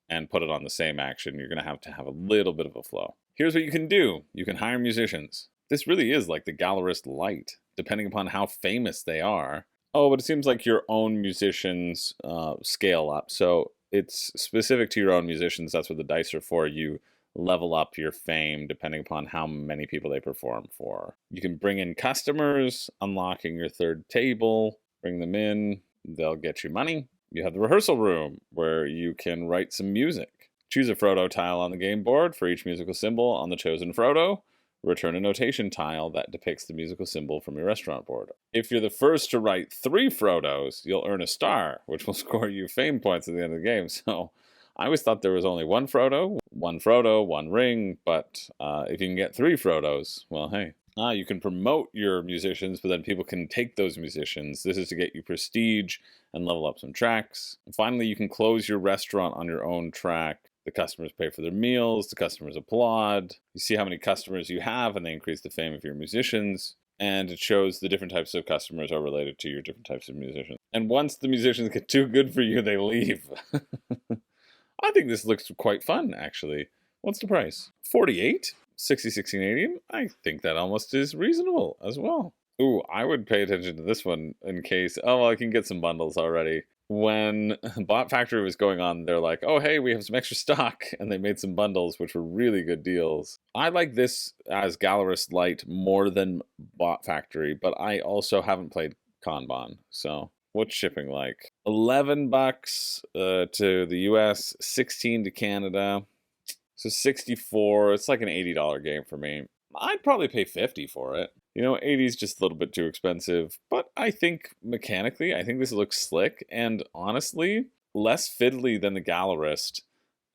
S1: and put it on the same action. You're going to have a little bit of a flow. Here's what you can do. You can hire musicians. This really is like the Gallerist Light, depending upon how famous they are. Oh, but it seems like your own musicians scale up. So it's specific to your own musicians. That's what the dice are for. You level up your fame depending upon how many people they perform for. You can bring in customers, unlocking your third table, bring them in, they'll get you money. You have the rehearsal room where you can write some music. Choose a Frodo tile on the game board for each musical symbol on the chosen Frodo. Return a notation tile that depicts the musical symbol from your restaurant board. If you're the first to write 3 Frodos, you'll earn a star, which will score you fame points at the end of the game. So I always thought there was only one Frodo, one ring, but if you can get 3 Frodos, well, hey. You can promote your musicians, but then people can take those musicians. This is to get you prestige and level up some tracks. And finally, you can close your restaurant on your own track. The customers pay for their meals, the customers applaud. You see how many customers you have, and they increase the fame of your musicians. And it shows the different types of customers are related to your different types of musicians. And once the musicians get too good for you, they leave. I think this looks quite fun, actually. What's the price? 48? 66 Canadian? I think that almost is reasonable as well. Ooh, I would pay attention to this one in case... Oh, well, I can get some bundles already. When Bot Factory was going on, they're like, oh, hey, we have some extra stock. And they made some bundles, which were really good deals. I like this as Gallerist Light more than Bot Factory, but I also haven't played Kanban. So what's shipping like? $11 to the US, 16 to Canada. So 64, it's like an $80 game for me. I'd probably pay 50 for it. You know, 80 is just a little bit too expensive, but I think mechanically, I think this looks slick and honestly, less fiddly than the Gallerist.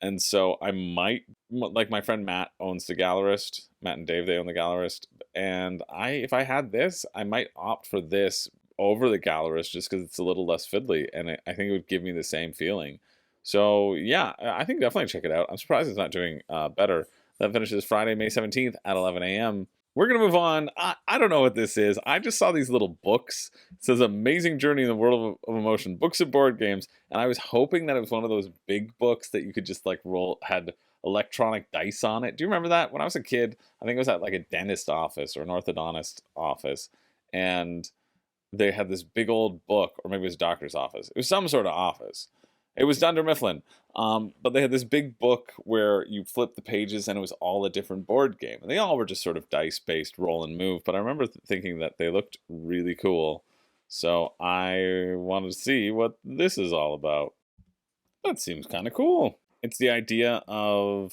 S1: And so I might, like my friend Matt owns the Gallerist. Matt and Dave, they own the Gallerist. And if I had this, I might opt for this over the Gallerist just because it's a little less fiddly. And I think it would give me the same feeling. So yeah, I think definitely check it out. I'm surprised it's not doing better. That finishes Friday, May 17th at 11 a.m. We're going to move on. I don't know what this is. I just saw these little books. It says Amazing Journey in the World of Emotion, Books and Board Games. And I was hoping that it was one of those big books that you could just like roll, had electronic dice on it. Do you remember that? When I was a kid, I think it was at like a dentist office or an orthodontist office. And they had this big old book, or maybe it was a doctor's office. It was some sort of office. It was Dunder Mifflin. But they had this big book where you flip the pages and it was all a different board game. And they all were just sort of dice-based roll and move. But I remember thinking that they looked really cool. So I wanted to see what this is all about. That seems kind of cool. It's the idea of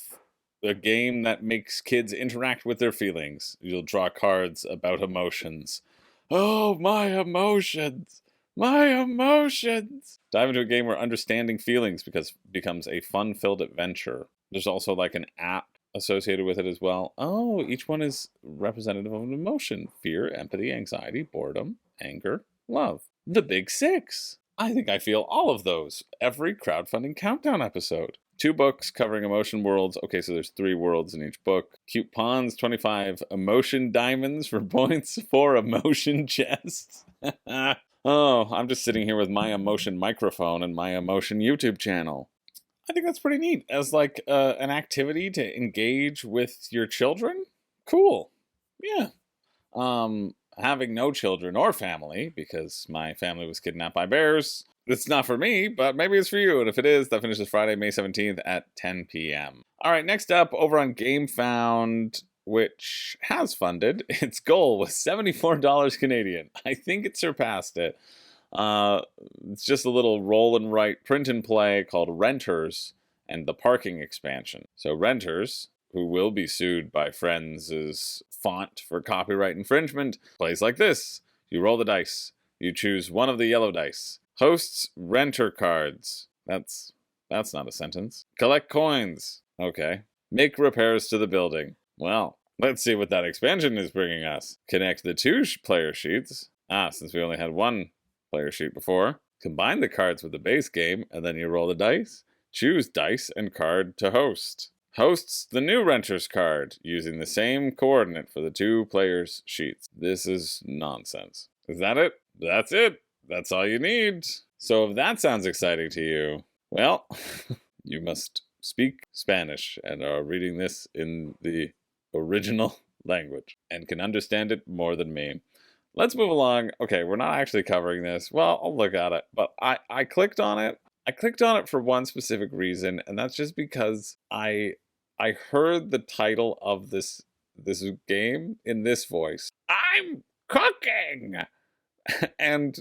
S1: a game that makes kids interact with their feelings. You'll draw cards about emotions. Oh, my emotions! My emotions! Dive into a game where understanding feelings becomes a fun-filled adventure. There's also like an app associated with it as well. Oh, each one is representative of an emotion. Fear, empathy, anxiety, boredom, anger, love. The Big Six. I think I feel all of those every Crowdfunding Countdown episode. 2 books covering emotion worlds. Okay, so there's 3 worlds in each book. Cute pawns, 25 emotion diamonds for points, 4 emotion chests. Oh, I'm just sitting here with my emotion microphone and my emotion YouTube channel. I think that's pretty neat as like an activity to engage with your children. Cool. Yeah. Having no children or family, because my family was kidnapped by bears. It's not for me, but maybe it's for you. And if it is, that finishes Friday, May 17th at 10 p.m. All right, next up, over on GameFound, which has funded, its goal was $74 Canadian. I think it surpassed it. It's just a little roll and write print and play called Renters and the Parking Expansion. So Renters, who will be sued by Friends' font for copyright infringement, plays like this. You roll the dice. You choose one of the yellow dice. Hosts renter cards. That's not a sentence. Collect coins. Okay. Make repairs to the building. Well, let's see what that expansion is bringing us. Connect the 2 player sheets. Since we only had 1 player sheet before. Combine the cards with the base game, and then you roll the dice. Choose dice and card to host. Hosts the new renter's card using the same coordinate for the 2 players' sheets. This is nonsense. Is that it? That's it. That's all you need. So if that sounds exciting to you, well, you must speak Spanish and are reading this in the original language and can understand it more than me. Let's move along. Okay, we're not actually covering this. Well, I'll look at it, but I clicked on it. I clicked on it for one specific reason, and that's just because I heard the title of this game in this voice. I'm cooking! And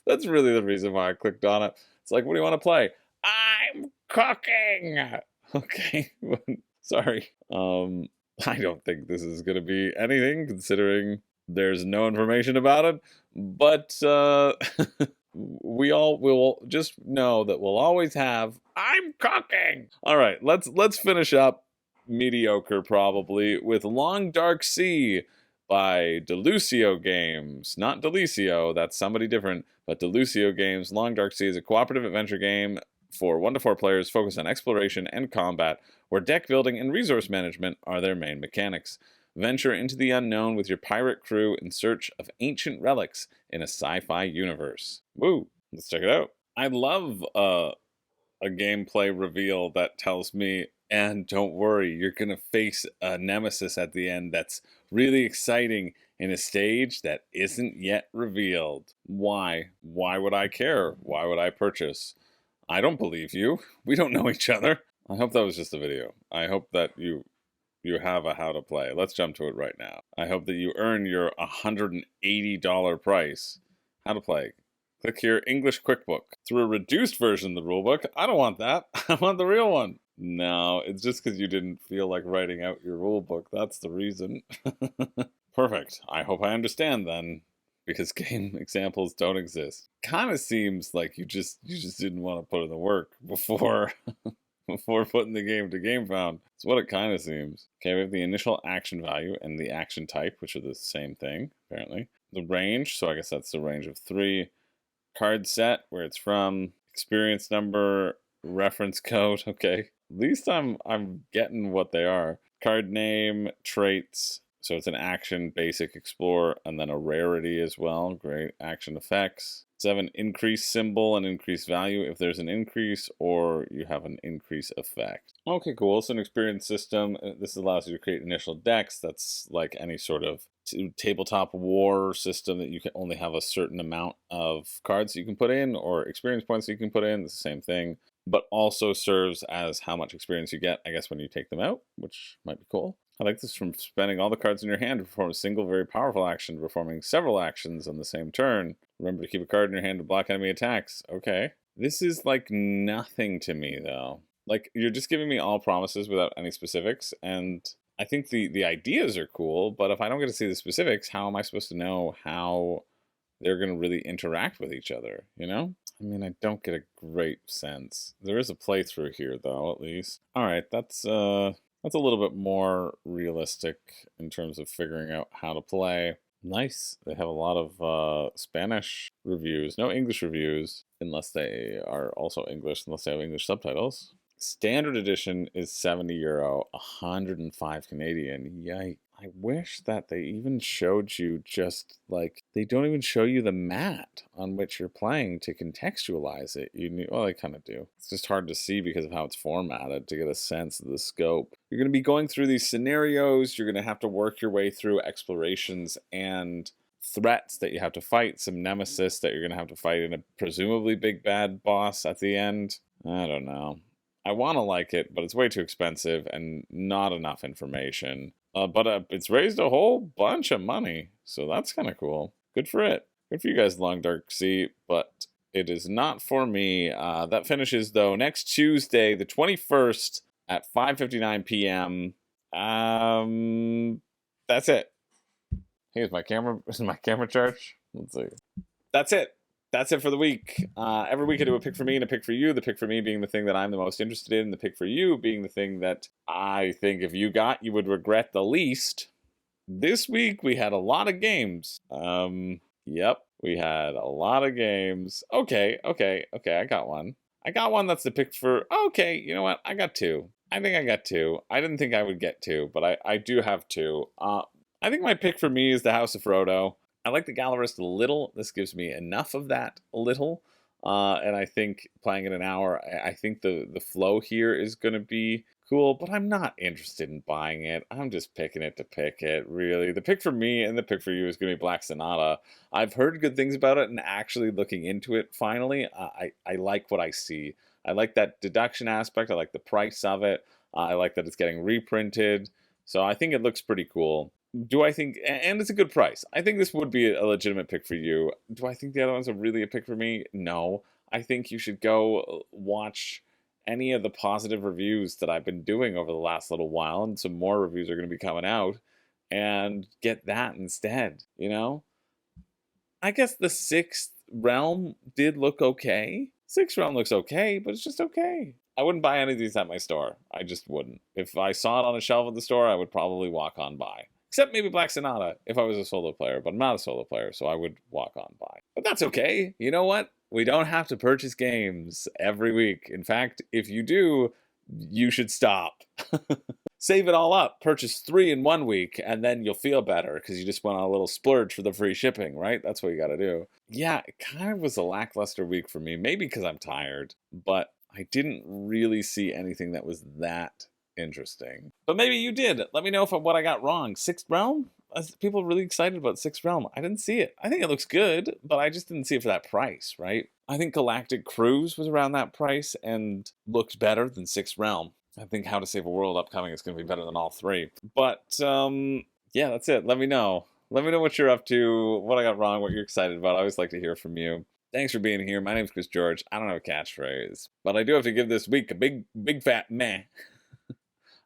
S1: that's really the reason why I clicked on it. It's like, what do you want to play? I'm cooking! Okay, sorry. I don't think this is going to be anything, considering there's no information about it. But we all will just know that we'll always have I'm cooking. All right, let's finish up mediocre probably with Long Dark Sea by Delucio Games. Not Delicio, that's somebody different, but Delucio Games. Long Dark Sea is a cooperative adventure game for 1 to 4 players focused on exploration and combat, where deck building and resource management are their main mechanics. Venture into the unknown with your pirate crew in search of ancient relics in a sci-fi universe. Woo! Let's check it out. I love a gameplay reveal that tells me, and don't worry, you're going to face a nemesis at the end that's really exciting in a stage that isn't yet revealed. Why? Why would I care? Why would I purchase? I don't believe you. We don't know each other. I hope that was just a video. I hope that you have a how to play. Let's jump to it right now. I hope that you earn your $180 price. How to play. Click here, English Quickbook. Through a reduced version of the rulebook. I don't want that. I want the real one. No, it's just because you didn't feel like writing out your rulebook. That's the reason. Perfect. I hope I understand then, because game examples don't exist. Kind of seems like you just didn't want to put in the work before before putting the game to GameFound. That's what it kind of seems. Okay, we have the initial action value and the action type, which are the same thing, apparently. The range, so I guess that's the range of 3. Card set, where it's from. Experience number, reference code. Okay, at least I'm getting what they are. Card name, traits, So it's an action, basic, explore, and then a rarity as well. Great. Action effects. 7, increase symbol and increase value if there's an increase or you have an increase effect. Okay, cool. So an experience system. This allows you to create initial decks. That's like any sort of tabletop war system that you can only have a certain amount of cards you can put in or experience points you can put in. It's the same thing, but also serves as how much experience you get, I guess, when you take them out, which might be cool. I like this: from spending all the cards in your hand to perform a single very powerful action to performing several actions on the same turn. Remember to keep a card in your hand to block enemy attacks. Okay. This is like nothing to me, though. Like, you're just giving me all promises without any specifics, and I think the ideas are cool, but if I don't get to see the specifics, how am I supposed to know how they're going to really interact with each other, you know? I mean, I don't get a great sense. There is a playthrough here, though, at least. All right, that's a little bit more realistic in terms of figuring out how to play. Nice. They have a lot of Spanish reviews, no English reviews, unless they are also English, unless they have English subtitles. Standard edition is €70, 105 Canadian. Yikes. I wish that they even showed you just, like, they don't even show you the mat on which you're playing to contextualize it. Well, they kind of do. It's just hard to see because of how it's formatted to get a sense of the scope. You're going to be going through these scenarios. You're going to have to work your way through explorations and threats that you have to fight, some nemesis that you're going to have to fight, and a presumably big bad boss at the end. I don't know. I want to like it, but it's way too expensive and not enough information. But it's raised a whole bunch of money, so that's kind of cool. Good for it. Good for you guys, Long Dark Sea, but it is not for me. That finishes, though, next Tuesday, the 21st at 5:59 p.m. That's it. Hey, is my camera charged? Let's see. That's it. That's it for the week. Every week I do a pick for me and a pick for you. The pick for me being the thing that I'm the most interested in. The pick for you being the thing that I think if you got, you would regret the least. This week we had a lot of games. Yep, we had a lot of games. Okay, I got one. That's the pick for... Okay, you know what? I got two. I think I got two. I didn't think I would get two, but I do have two. I think my pick for me is the House of Frodo. I like the Gallerist a little. This gives me enough of that a little. And I think playing in an hour, I think the flow here is going to be cool, but I'm not interested in buying it. I'm just picking it to pick it, really. The pick for me and the pick for you is going to be Black Sonata. I've heard good things about it, and actually looking into it finally, I like what I see. I like that deduction aspect. I like the price of it. I like that it's getting reprinted. So I think it looks pretty cool. Do I think, and it's a good price. I think this would be a legitimate pick for you. Do I think the other ones are really a pick for me? No. I think you should go watch any of the positive reviews that I've been doing over the last little while, and some more reviews are going to be coming out, and get that instead, you know? I guess the Sixth Realm did look okay. Sixth Realm looks okay, but it's just okay. I wouldn't buy any of these at my store. I just wouldn't. If I saw it on a shelf at the store, I would probably walk on by. Except maybe Black Sonata if I was a solo player, but I'm not a solo player, so I would walk on by. But that's okay. You know what? We don't have to purchase games every week. In fact, if you do, you should stop. Save it all up. Purchase 3 in 1 week, and then you'll feel better because you just went on a little splurge for the free shipping, right? That's what you got to do. Yeah, it kind of was a lackluster week for me, maybe because I'm tired, but I didn't really see anything that was that interesting. But maybe you did. Let me know what I got wrong. Sixth Realm? People are really excited about Sixth Realm. I didn't see it. I think it looks good, but I just didn't see it for that price, right? I think Galactic Cruise was around that price and looked better than Sixth Realm. I think How to Save a World upcoming is going to be better than all three. But, yeah, that's it. Let me know. Let me know what you're up to, what I got wrong, what you're excited about. I always like to hear from you. Thanks for being here. My name's Chris George. I don't have a catchphrase, but I do have to give this week a big fat meh.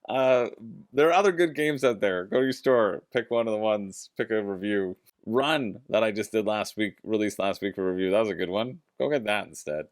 S1: There are other good games out there. Go to your store, pick one of the ones, pick a review. Run, that I just did last week, released last week for review. That was a good one. Go get that instead.